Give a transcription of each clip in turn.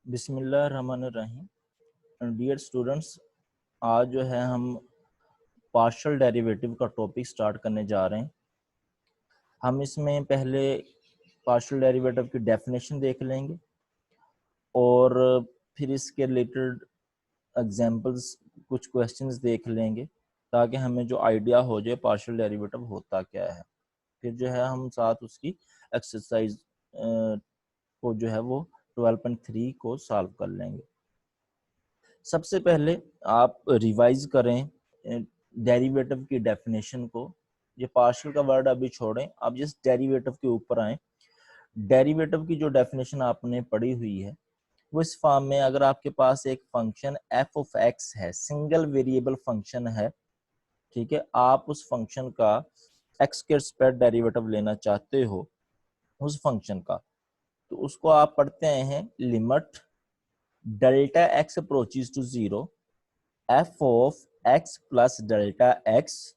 बिस्मिल्लाहिर्रहमानिर्रहीम। Dear students, आज जो है हम पार्शियल डेरिवेटिव का टॉपिक स्टार्ट करने जा रहे हैं। हम इसमें पहले पार्शियल डेरिवेटिव की डेफिनेशन देख लेंगे और फिर इसके रिलेटेड एग्जांपल्स कुछ क्वेश्चंस देख लेंगे ताकि हमें जो आइडिया हो जाए पार्शियल डेरिवेटिव होता क्या है। फिर जो है हम साथ उसकी एक्सरसाइज को जो है वो 12.3 को सॉल्व कर लेंगे। सबसे पहले आप रिवाइज करें डेरिवेटिव की डेफिनेशन को। ये पार्शियल का वर्ड अभी छोड़ें, आप जिस डेरिवेटिव के ऊपर आए। डेरिवेटिव की जो डेफिनेशन आपने पढ़ी हुई है वो इस फॉर्म में, अगर आपके पास एक फंक्शन एफ ऑफ एक्स है, सिंगल वेरिएबल फंक्शन है, ठीक है, आप उस फंक्शन का एक्स के रिस्पेक्ट डेरिवेटिव लेना चाहते हो उस फंक्शन का, तो उसको आप पढ़ते हैं limit delta X approaches to zero F of X plus delta X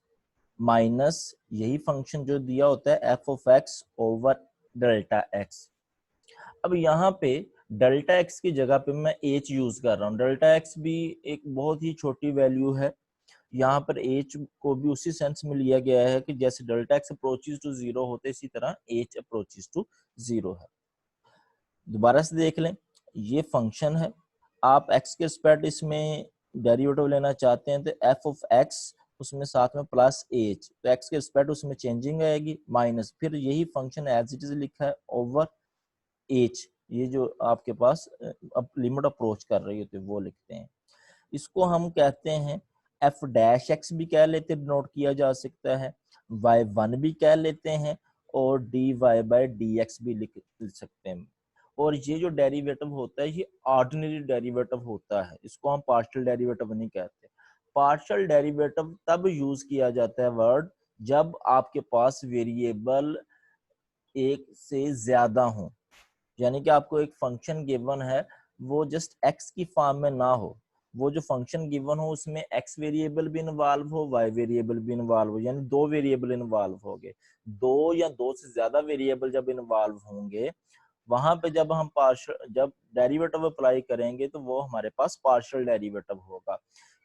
minus यही फंक्शन जो दिया होता है F of X over delta X. अब यहाँ पे डेल्टा एक्स की जगह पे मैं एच यूज कर रहा हूँ। डेल्टा एक्स भी एक बहुत ही छोटी वैल्यू है, यहाँ पर एच को भी उसी सेंस में लिया गया है कि जैसे delta X approaches to zero होते इसी तरह एच अप्रोचेस टू जीरो है। दोबारा से देख लें, ये फंक्शन है, आप एक्स के रिस्पेक्ट इसमें डेरिवेटिव लेना चाहते हैं तो एफ ऑफ एक्स उसमें साथ में प्लस एच, तो एक्स के रिस्पेक्ट उसमें चेंजिंग आएगी माइनस फिर यही फंक्शन एज इट इज लिखा है ओवर एच, ये जो आपके पास अब लिमिट अप्रोच कर रही होती है वो लिखते हैं। इसको हम कहते हैं एफ डैश एक्स भी कह लेते, नोट किया जा सकता है, वाई वन भी कह लेते हैं और D Y by D X भी लिख सकते हैं। और ये जो डेरिवेटिव होता है ये ऑर्डिनरी डेरिवेटिव होता है, इसको हम पार्शियल डेरिवेटिव नहीं कहते। पार्शियल डेरिवेटिव तब यूज किया जाता है वर्ड जब आपके पास वेरिएबल एक से ज्यादा हो, यानी कि आपको एक फंक्शन गिवन है वो जस्ट एक्स की फॉर्म में ना हो, वो जो फंक्शन गिवन हो उसमें एक्स वेरिएबल भी इन्वॉल्व हो, वाई वेरिएबल भी इन्वॉल्व हो, यानी दो वेरिएबल इन्वॉल्व हो गए। दो या दो से ज्यादा वेरिएबल जब इन्वॉल्व होंगे वहां पे जब डेरिवेटिव अप्लाई करेंगे तो वो हमारे पास पार्शियल डेरिवेटिव होगा।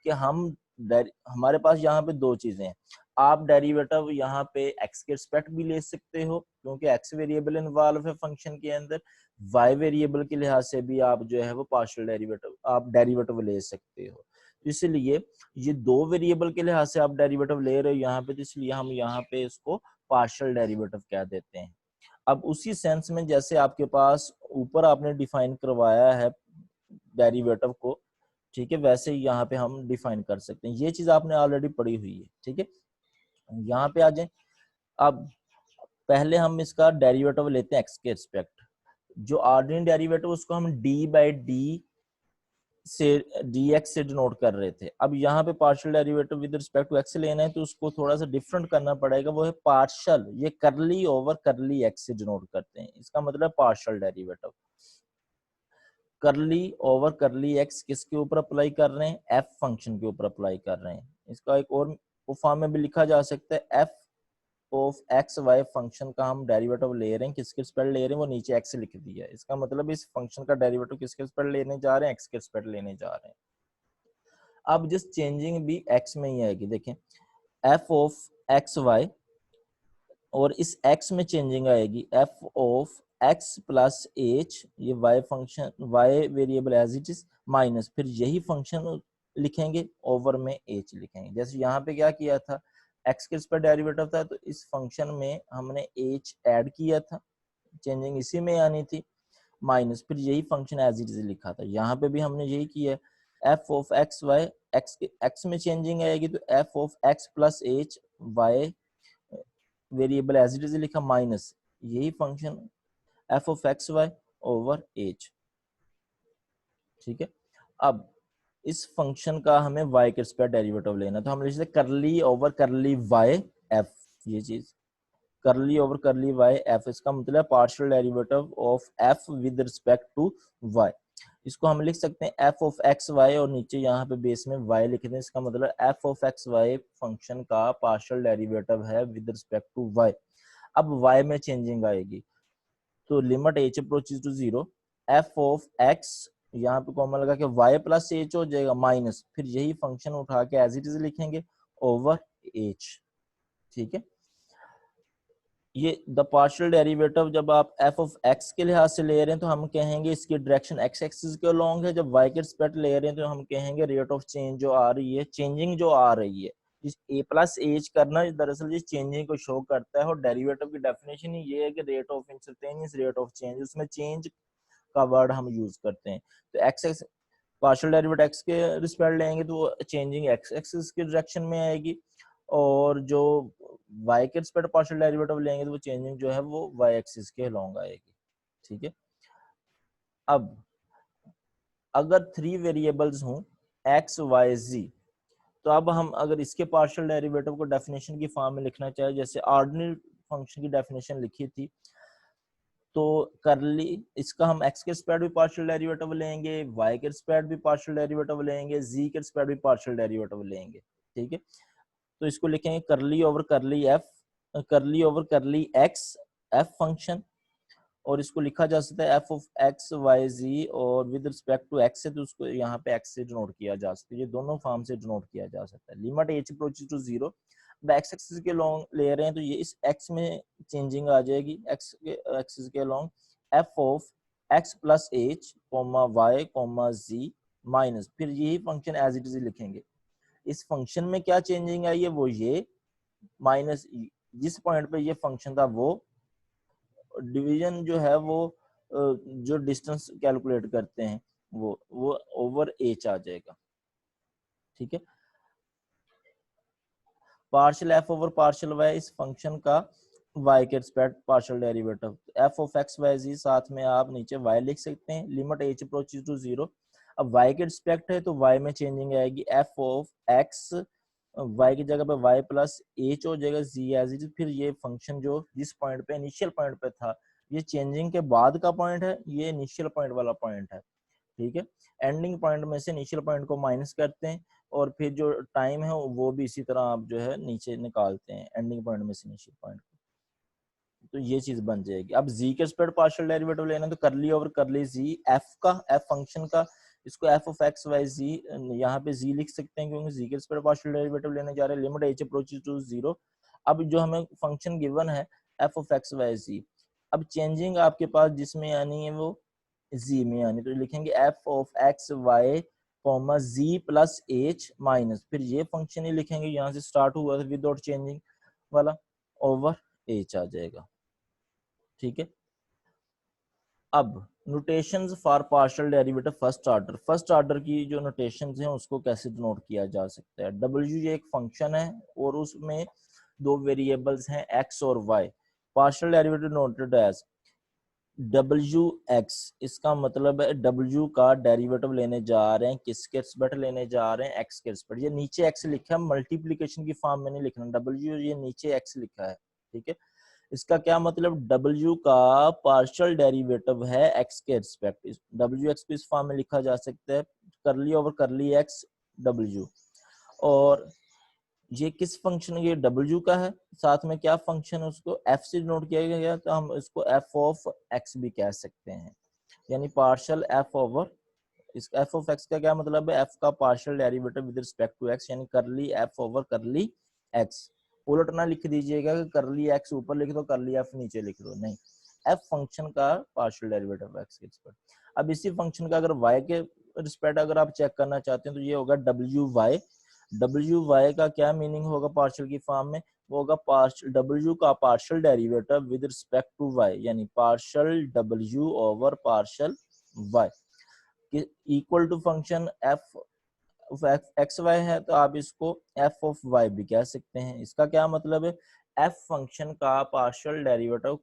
कि हमारे पास यहाँ पे दो चीजें हैं, आप डेरिवेटिव यहाँ पे एक्स के रिस्पेक्ट भी ले सकते हो क्योंकि एक्स वेरिएबल इन्वॉल्व है फंक्शन के अंदर, वाई वेरिएबल के लिहाज से भी आप जो है वो पार्शियल डेरिवेटिव आप डेरिवेटिव ले सकते हो। इसलिए ये दो वेरिएबल के लिहाज से आप डेरिवेटिव ले रहे हो यहाँ पे, तो इसलिए हम यहाँ पे इसको पार्शियल डेरिवेटिव कह देते हैं। अब उसी सेंस में जैसे आपके पास ऊपर आपने डिफाइन करवाया है डेरिवेटिव को, ठीक है, वैसे ही यहाँ पे हम डिफाइन कर सकते हैं। ये चीज आपने ऑलरेडी पढ़ी हुई है, ठीक है। यहाँ पे आ जाए, अब पहले हम इसका डेरिवेटिव लेते हैं एक्स के रिस्पेक्ट। जो ऑर्डिनरी डेरिवेटिव उसको हम डी बाई डी से dx से डिनोट कर रहे थे। अब यहाँ पे partial derivative with respect to X लेना है तो उसको थोड़ा सा डिफरेंट करना पड़ेगा, वो है पार्शियल, ये करली ओवर करली एक्स से डिनोट करते हैं, इसका मतलब पार्शियल डेरिवेटिव। करली ओवर करली एक्स किसके ऊपर अप्लाई कर रहे हैं, एफ फंक्शन के ऊपर अप्लाई कर रहे हैं। इसका एक और फॉर्म में भी लिखा जा सकता है, F of X Y function का हम डेरिवेटिव ले रहे हैं, किसके रिस्पेक्ट ले रहे हैं वो नीचे एक्स लिख दिया है, इसका मतलब इस फंक्शन का डेरिवेटिव किसके रिस्पेक्ट लेने जा रहे हैं, एक्स के रिस्पेक्ट लेने जा रहे हैं। अब जिस चेंजिंग भी एक्स में ही आएगी, देखें एफ ऑफ एक्स वाई और इस एक्स में चेंजिंग आएगी F of X plus H, ये Y function Y variable as it is minus फिर यही फंक्शन लिखेंगे ओवर में एच लिखेंगे। जैसे यहाँ पे क्या किया था, एक्स के रिस्पेक्ट डेरिवेटिव था तो इस फंक्शन में हमने एच ऐड किया था, चेंजिंग इसी में आनी थी, माइनस फिर यही फंक्शन एज इट इज लिखा था। यहाँ पे भी हमने यही किया, F of X Y, X में चेंजिंग आएगी तो F of X plus H, Y variable as it is लिखा माइनस यही function F of X Y over H, ठीक है। अब इस फंक्शन का हमें y के रिस्पेक्ट डेरिवेटिव लेना, तो हम लिख सकते करली ओवर करली y f, ये चीज करली ओवर करली y f, इसका मतलब partial derivative of f with respect to y। इसको हम लिख सकते हैं f ऑफ एक्स वाई और नीचे यहाँ पे बेस में y लिख दें, इसका मतलब f of X Y function का पार्शियल डेरिवेटिव है विद रिस्पेक्ट टू y। अब y में चेंजिंग आएगी तो limit h approaches to zero F of X यहाँ पे कॉमा लगा के y प्लस एच हो जाएगा माइनस, फिर यही फंक्शन उठा के एज इट इज लिखेंगे ओवर एच। ठीक है, ये द पार्शियल डेरिवेटिव जब आप एफ ऑफ एक्स के लिहाज से ले रहे हैं तो हम कहेंगे इसकी डायरेक्शन एक्स एक्सिस के अलोंग है। जब वाई के रिस्पेक्ट ले रहे हैं तो हम कहेंगे रेट ऑफ चेंज जो आ रही है, चेंजिंग जो आ रही है, इस ए प्लस एच करना दरअसल इस चेंजिंग को शो करता है। और डेरिवेटिव की डेफिनेशन ही ये है कि rate of instantaneous rate of change, उसमें चेंज का वर्ड हम यूज करते हैं। तो x x partial derivative x के रिस्पेक्ट लेंगे तो वो चेंजिंग एक्स एक्सिस की डायरेक्शन में आएगी, और जो y के रिस्पेक्ट पार्शियल डेरिवेटिव लेंगे तो वो चेंजिंग जो है वो y एक्सिस के अलोंग आएगी। ठीक है, अब अगर 3 वेरिएबल्स हों x y z, तो अब हम अगर इसके पार्शियल डेरिवेटिव को डेफिनेशन की फॉर्म में लिखना चाहे, जैसे ऑर्डिनरी फंक्शन की डेफिनेशन लिखी थी, तो करली इसका हम x के रिस्पेक्ट भी पार्शियल डेरिवेटिव लेंगे, y के रिस्पेक्ट भी पार्शियल डेरिवेटिव लेंगे, z के रिस्पेक्ट भी पार्शियल डेरिवेटिव लेंगे। ठीक है, तो इसको लिखेंगे करली ओवर करली एफ, करली over curly x F function, और इसको लिखा जा सकता है एफ ऑफ एक्स वाई जी, और विद रिस्पेक्ट टू एक्स है तो उसको यहाँ पे एक्स से डिनोट किया जा सकता है, ये दोनों फॉर्म से डिनोट किया जा सकता है। Limit H approaches to zero, X axis के लॉन्ग ले रहे हैं तो ये इस एक्स में चेंजिंग आ जाएगी, एक्स के एक्सिस के long F of X plus H comma Y comma Z minus, फिर यही फंक्शन एज इट इज लिखेंगे। इस फंक्शन में क्या चेंजिंग आई है वो ये माइनस, जिस पॉइंट पे ये फंक्शन था वो डिवीजन जो है वो जो डिस्टेंस कैलकुलेट करते हैं वो ओवर एच आ जाएगा। ठीक है, partial F over partial Y इस फंक्शन का y के respect partial derivative, F of X Y जी, साथ में आप नीचे y लिख सकते हैं, limit H approaches to zero. अब y के रिस्पेक्ट है तो y में चेंजिंग आएगी, एफ ऑफ एक्स y की जगह पे y प्लस एच हो जाएगा z एज इट इज। फिर ये फंक्शन जो जिस पॉइंट पे इनिशियल पॉइंट पे था, ये चेंजिंग के बाद का पॉइंट है, ये इनिशियल पॉइंट वाला पॉइंट है। ठीक है, एंडिंग पॉइंट में से इनिशियल पॉइंट को माइनस करते हैं, और फिर जो टाइम है वो भी इसी तरह आप जो है नीचे निकालते हैं एंडिंग पॉइंट में से इनिशियल पॉइंट को, तो ये चीज बन जाएगी। अब z के रिस्पेक्ट पार्शियल डेरिवेटिव लेना तो करली ओवर करली z f का, f फंक्शन का, इसको f of x y z यहाँ पे z लिख सकते हैं क्योंकि z के रिस्पेक्ट पार्शियल डेरिवेटिव लेने जा रहे हैं, limit h approaches to zero. अब जो हमें फंक्शन गिवन है f of x y z, अब चेंजिंग आपके पास जिसमें आनी है वो z में आनी, तो लिखेंगे f of x y comma z plus h minus, फिर ये फंक्शन ही लिखेंगे यहाँ से स्टार्ट हुआ था विदाउट चेंजिंग वाला, ओवर h आ जाएगा। ठीक है, अब notations for partial derivative first order की जो नोटेशंस हैं उसको कैसे डिनोट किया जा सकता है। डब्ल्यू ये एक फंक्शन है और उसमें दो वेरिएबल्स हैं x और y, partial derivative noted as W X, इसका मतलब है डब्ल्यू का डेरिवेटिव लेने जा रहे हैं, किसके रिस्पेक्ट लेने जा रहे हैं, एक्स के रिस्पेक्ट। ये नीचे एक्स लिखा है, मल्टीप्लीकेशन की फॉर्म में नहीं लिखना, डब्ल्यू ये नीचे एक्स लिखा है। ठीक है, इसका क्या मतलब, W का पार्शियल डेरिवेटिव है x के रिस्पेक्ट, डब्ल्यू एक्स को इस फॉर्म में लिखा जा सकता है करली ओवर करली एक्स W, और ये किस फंक्शन, ये W का है, साथ में क्या फंक्शन है उसको f से नोट किया गया, तो हम इसको f ऑफ x भी कह सकते हैं, यानी पार्शियल f ओवर, इस f ऑफ x का क्या मतलब है, f का partial derivative with respect to x, यानी करली f ओवर करली x। उलट ना लिख दीजिएगा कि करली x ऊपर लिख दो करली f नीचे लिख दो, नहीं, f फंक्शन का पार्शियल डेरिवेटिव x के रिस्पेक्ट। अब इसी फंक्शन का अगर y के रिस्पेक्ट अगर आप चेक करना चाहते हैं तो ये होगा डब्ल्यू वाई का क्या मीनिंग होगा पार्शियल की फॉर्म में, वो होगा पार्शियल डब्ल्यू का partial derivative with respect to Y, यानी partial W over partial Y equal to function F X Y है, तो आप इसको एफ ऑफ वाई भी कह सकते हैं। इसका क्या मतलब है, एफ फंक्शन का पार्शियल डेरिवेटिव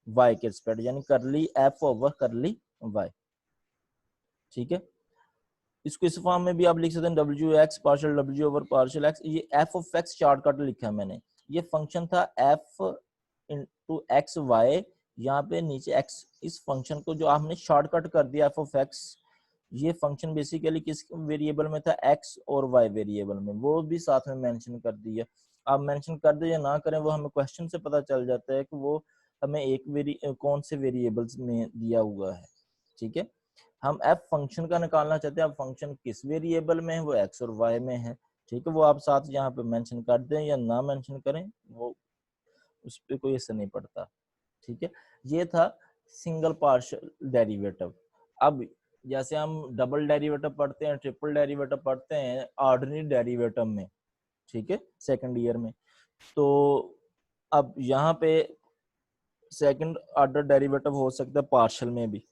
वाई के रिस्पेक्ट, यानी करली एफ ओवर करली वाई। ठीक है, इसको इस फॉर्म में भी आप लिख सकते हैं W x partial W over partial x, ये एफ ऑफ एक्स शॉर्टकट लिखा है मैंने, ये फंक्शन था एफ इंटू एक्स वाई, यहाँ पे नीचे एक्स, इस फंक्शन को जो आपने शॉर्टकट कर दिया एफ ऑफ एक्स, ये फंक्शन बेसिकली किस वेरिएबल में था, एक्स और वाई वेरिएबल में, वो भी साथ में मेंशन कर दिया। आप मेंशन कर दे या ना करें वो हमें क्वेश्चन से पता चल जाता है कि वो हमें एक कौन से वेरिएबल्स में दिया हुआ है। ठीक है, हम एफ फंक्शन का निकालना चाहते हैं। अब फंक्शन किस वेरिएबल में है, वो एक्स और वाई में है, ठीक है। वो आप साथ यहाँ पे मेंशन कर दें या ना मेंशन करें, वो उस पर कोई असर नहीं पड़ता, ठीक है। ये था सिंगल पार्शियल डेरिवेटिव। अब जैसे हम डबल डेरिवेटिव पढ़ते हैं, ट्रिपल डेरिवेटिव पढ़ते हैं ऑर्डिनरी डेरिवेटिव में, ठीक है, सेकंड ईयर में। तो अब यहाँ पे सेकंड ऑर्डर डेरिवेटिव हो सकता है पार्शियल में भी।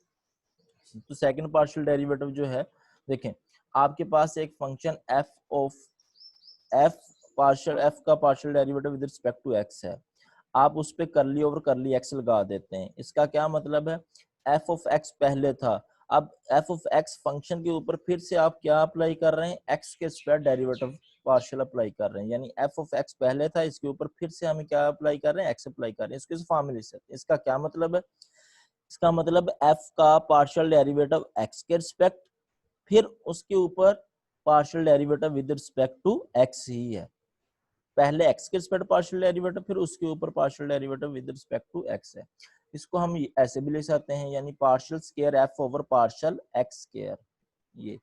तो सेकंड पार्शियल डेरिवेटिव जो है, देखें आपके पास एक function F of F partial F का partial derivative with respect to x है। आप उस पे करली ओवर करली एक्स लगा देते हैं। इसका क्या मतलब है, एफ ऑफ एक्स पहले था, अब एफ ऑफ एक्स फंक्शन के ऊपर फिर से आप क्या अप्लाई कर रहे हैं, एक्स के स्क्वायर डेरिवेटिव पार्शियल अप्लाई कर रहे हैं। यानी एफ ऑफ एक्स पहले था, इसके ऊपर फिर से हम क्या अप्लाई कर रहे हैं, एक्स अप्लाई कर रहे हैं। इसके फॉर्म में लिख सकते हैं। इसका क्या मतलब है, इसका मतलब एफ का पार्शियल डेरिवेटिव एक्स के रिस्पेक्ट, फिर उसके ऊपर partial derivative with respect to x ही है। पहले एक्स के रिस्पेक्ट पार्शियल डेरिवेटिव, फिर उसके ऊपर partial derivative with respect to x है। इसको हम ऐसे भी लिख सकते हैं, यानी partial square f over partial x square, ये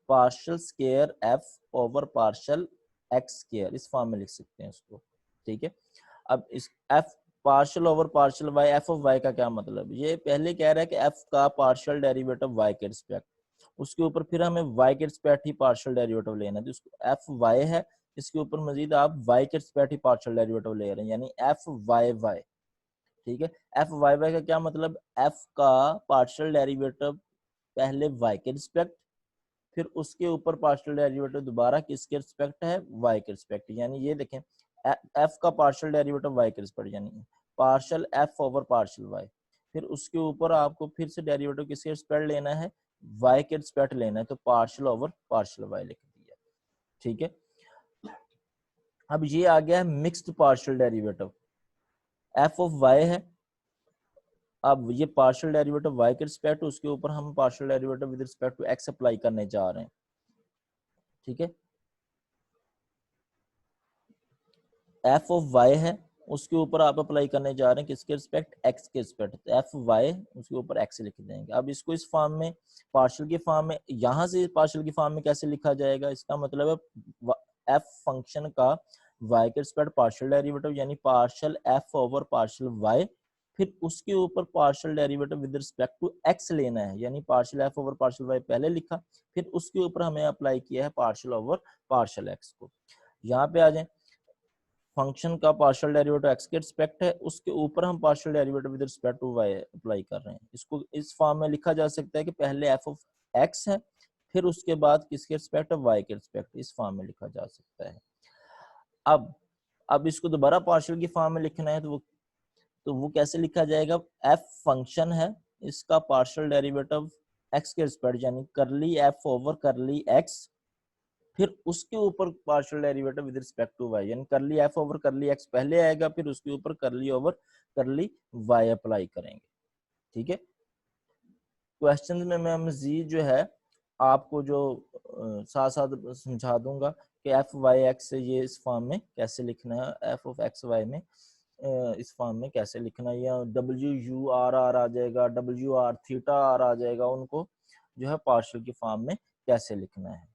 partial square f over partial x square, इस फॉर्म में लिख सकते हैं इसको, ठीक है। अब इस f partial over partial y, f of y का क्या मतलब, ये पहले कह रहा है कि एफ का पार्शियल डेरिवेटिव वाई के रिस्पेक्ट, उसके ऊपर फिर हमें वाई के रिस्पेक्ट ही पार्शियल डेरिवेटिव लेना है। तो इसको एफ वाई है, इसके ऊपर मजीद आप वाई के रिस्पेक्ट ही पार्शियल डेरिवेटिव ले रहे हैं, यानी एफ वाई वाई, ठीक है। एफ वाई वाई का क्या मतलब, एफ का पार्शियल डेरिवेटिव पहले वाई के रिस्पेक्ट, फिर उसके ऊपर पार्शियल डेरिवेटिव दोबारा किसके रिस्पेक्ट है, वाई के रिस्पेक्ट। यानी ये देखें एफ का पार्शियल डेरिवेटिव वाई के रिस्पेक्ट, यानी partial F over partial Y, फिर उसके ऊपर आपको फिर से डेरिवेटिव किसके रिस्पेक्ट लेना है, वाई के रिस्पेक्ट लेना है, तो पार्शियल ओवर पार्शियल वाई लिख दिया, ठीक है। अब ये आ गया है mixed partial derivative, F of Y है, अब ये पार्शियल डेरिवेटिव वाई के रिस्पेक्ट, उसके ऊपर हम partial derivative with respect to X apply करने जा रहे हैं, ठीक है। एफ ऑफ वाई है, उसके ऊपर आप अप्लाई करने जा रहे हैं किसके रिस्पेक्ट, एक्स के रिस्पेक्ट, तो एफ वाई उसके ऊपर एक्स लिख देंगे। अब इसको इस फॉर्म में पार्शियल के फॉर्म में, यहाँ से पार्शियल के फॉर्म में कैसे लिखा जाएगा, इसका मतलब है एफ फंक्शन का वाई के रिस्पेक्ट पार्शियल डेरिवेटिव, यानी partial F over partial Y, फिर उसके ऊपर partial derivative with respect to X लेना है, यानी partial F over partial Y पहले लिखा, फिर उसके ऊपर हमें अप्लाई किया है पार्शियल ओवर पार्शियल एक्स को। यहाँ पे आ जाए, फंक्शन का पार्शियल डेरिवेटिव एक्स के रिस्पेक्ट है, उसके ऊपर हम partial derivative with respect to Y apply कर रहे हैं। इसको इस फॉर्म में लिखा जा सकता है कि पहले एफ ऑफ एक्स है, फिर उसके बाद किसके रिस्पेक्ट, वाई के रिस्पेक्ट, इस फॉर्म में लिखा जा सकता है। अब इसको दोबारा पार्शियल की फॉर्म में लिखना है, तो वो कैसे लिखा जाएगा, एफ फंक्शन है, इसका पार्शियल डेरिवेटिव एक्स के रिस्पेक्ट, यानी curly F over curly X, फिर उसके ऊपर partial derivative with respect to Y, यानी curly F over curly x पहले आएगा, फिर उसके ऊपर करली ओवर करली वाई अप्लाई करेंगे, ठीक है। क्वेश्चन में मैं मजीद जो है आपको जो साथ साथ समझा दूंगा कि एफ वाई एक्स से ये इस फॉर्म में कैसे लिखना है, एफ ऑफ एक्स वाई में इस फॉर्म में कैसे लिखना है, या डब्ल्यू यू आर आर आ जाएगा, डब्ल्यू आर थीटा आर आ जाएगा, उनको जो है पार्शियल की फॉर्म में कैसे लिखना है,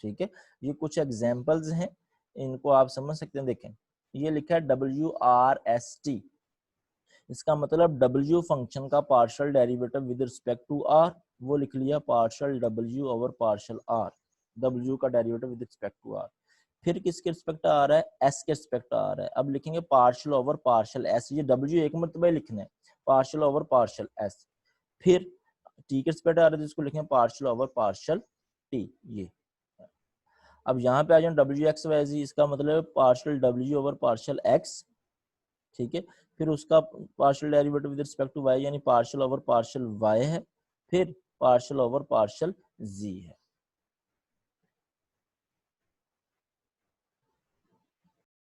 ठीक है। ये कुछ एग्जांपल्स हैं, इनको आप समझ सकते हैं। देखें ये लिखा है डब्ल्यू आर एस टी, इसका मतलब डब्ल्यू फंक्शन का partial derivative with respect to r, वो लिख लिया partial W over partial r, डब्ल्यू का derivative with respect to r. फिर किसके रिस्पेक्ट आ रहा है, एस के रिस्पेक्ट आ रहा है, अब लिखेंगे पार्शियल ओवर पार्शियल एस, ये डब्ल्यू एक मरतबा लिखना है, पार्शियल ओवर पार्शियल एस, फिर टी के रिस्पेक्ट आ रहा है, जिसको लिखेंगे पार्शियल ओवर पार्शियल टी, ये। अब यहाँ पे आ जाए डब्ल्यू एक्स वाई जी, इसका मतलब partial W over partial X, ठीक है। फिर उसका partial derivative with respect to Y, यानी पार्शियल ओवर पार्शियल वाई है, फिर पार्शियल ओवर पार्शियल जी है।